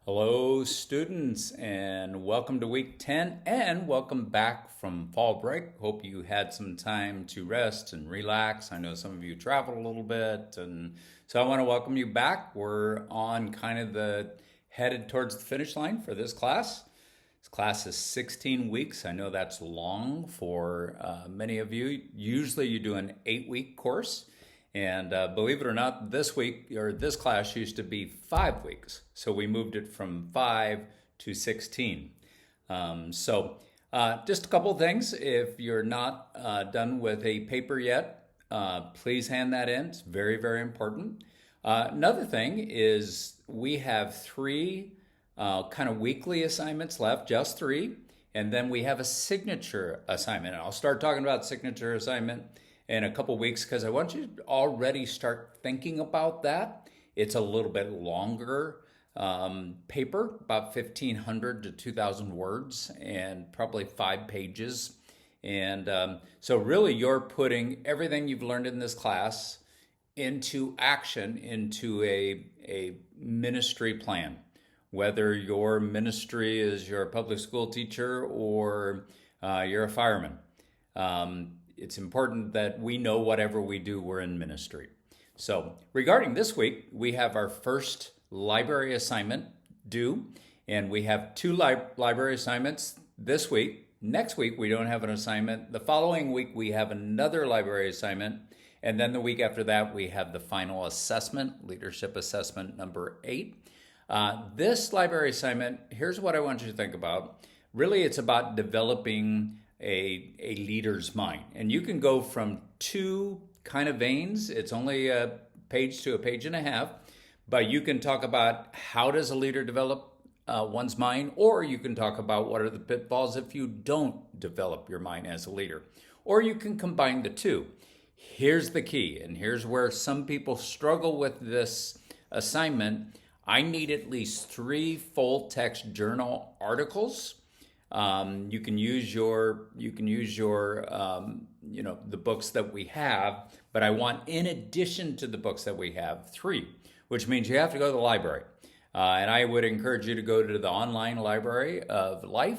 Hello, students, and welcome to week 10 and welcome back from fall break. Hope you had some time to rest and relax. I know some of you traveled a little bit, and so I want to welcome you back. We're on kind of headed towards the finish line for this class. This class is 16 weeks. I know that's long for many of you. Usually you do an 8-week course. And believe it or not, this class used to be 5 weeks. So we moved it from 5 to 16. Just a couple of things. If you're not done with a paper yet, please hand that in. It's very, very important. Another thing is we have 3 kind of weekly assignments left, just 3. And then we have a signature assignment. And I'll start talking about signature assignment in a couple weeks because I want you to already start thinking about that. It's a little bit longer paper, about 1,500 to 2,000 words and probably 5 pages. And so really you're putting everything you've learned in this class into action, into a ministry plan. Whether your ministry is you're a public school teacher or you're a fireman. It's important that we know whatever we do, we're in ministry. So regarding this week, we have our first library assignment due, and we have 2 library assignments this week. Next week, we don't have an assignment. The following week, we have another library assignment. And then the week after that, we have the final assessment, leadership assessment number 8. This library assignment, here's what I want you to think about. Really, it's about developing a leader's mind. And you can go from 2 kind of veins. It's only a page to a page and a half, but you can talk about how does a leader develop one's mind, or you can talk about what are the pitfalls if you don't develop your mind as a leader, or you can combine the 2. Here's the key, and here's where some people struggle with this assignment. I need at least 3 full text journal articles. You can use your the books that we have, but I want, in addition to the books that we have, 3, which means you have to go to the library. And I would encourage you to go to the online library of life,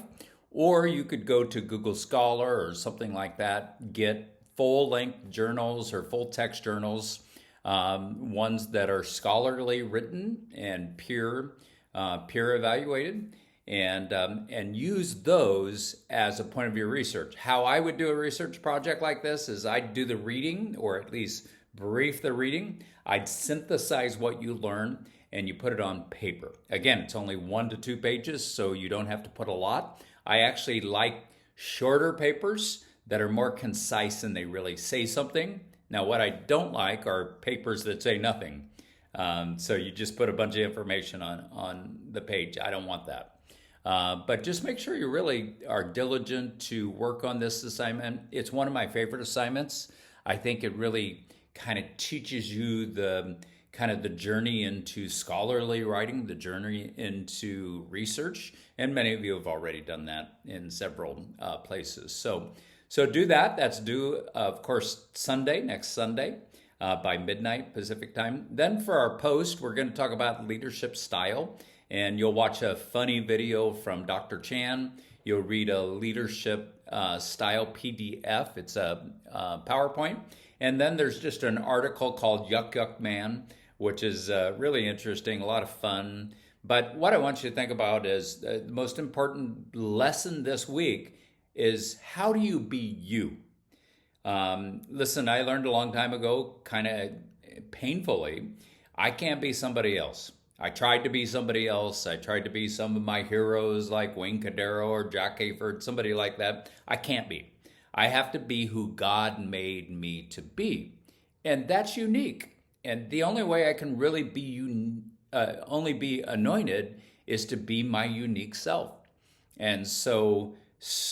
or you could go to Google Scholar or something like that, get full-length journals or full-text journals, ones that are scholarly written and peer evaluated. And use those as a point of your research. How I would do a research project like this is I'd do the reading, or at least brief the reading. I'd synthesize what you learn and you put it on paper. Again, it's only 1 to 2 pages, so you don't have to put a lot. I actually like shorter papers that are more concise and they really say something. Now, what I don't like are papers that say nothing. So you just put a bunch of information on the page. I don't want that. But just make sure you really are diligent to work on this assignment. It's one of my favorite assignments. I think it really kind of teaches you the journey into scholarly writing, the journey into research, and many of you have already done that in several places. So do that. That's due, of course, next Sunday by midnight Pacific time. Then for our post, we're going to talk about leadership style. And you'll watch a funny video from Dr. Chan. You'll read a leadership style PDF. It's a PowerPoint. And then there's just an article called Yuck Yuck Man, which is really interesting, a lot of fun. But what I want you to think about is the most important lesson this week is, how do you be you? Listen, I learned a long time ago, kind of painfully, I can't be somebody else. I tried to be somebody else. I tried to be some of my heroes like Wayne Cadero or Jack Hayford, somebody like that. I can't be. I have to be who God made me to be. And that's unique. And the only way I can really only be anointed is to be my unique self. And so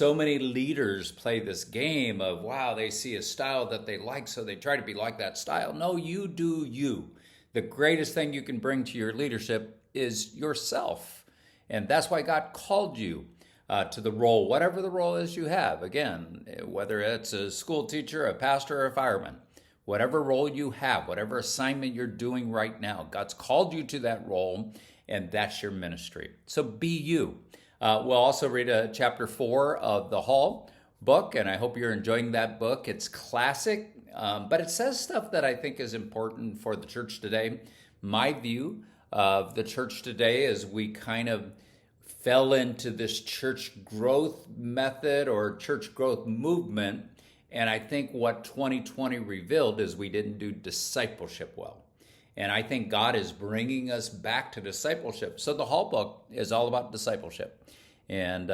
many leaders play this game of, wow, they see a style that they like, so they try to be like that style. No, you do you. The greatest thing you can bring to your leadership is yourself. And that's why God called you to the role, whatever the role is you have. Again, whether it's a school teacher, a pastor, or a fireman, whatever role you have, whatever assignment you're doing right now, God's called you to that role. and that's your ministry. So be you. We'll also read chapter 4 of the Hall book, and I hope you're enjoying that book. It's classic, but it says stuff that I think is important for the church today. My view of the church today is we kind of fell into this church growth method or church growth movement, and I think what 2020 revealed is we didn't do discipleship well. And I think God is bringing us back to discipleship. So the Hall book is all about discipleship. And,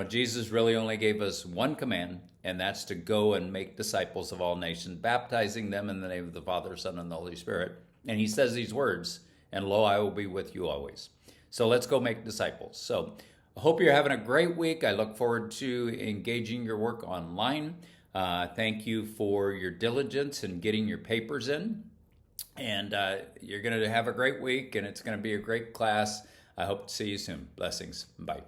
Jesus really only gave us one command, and that's to go and make disciples of all nations, baptizing them in the name of the Father, Son, and the Holy Spirit. And he says these words, and lo, I will be with you always. So let's go make disciples. So I hope you're having a great week. I look forward to engaging your work online. Thank you for your diligence in getting your papers in. And you're going to have a great week, and it's going to be a great class. I hope to see you soon. Blessings. Bye.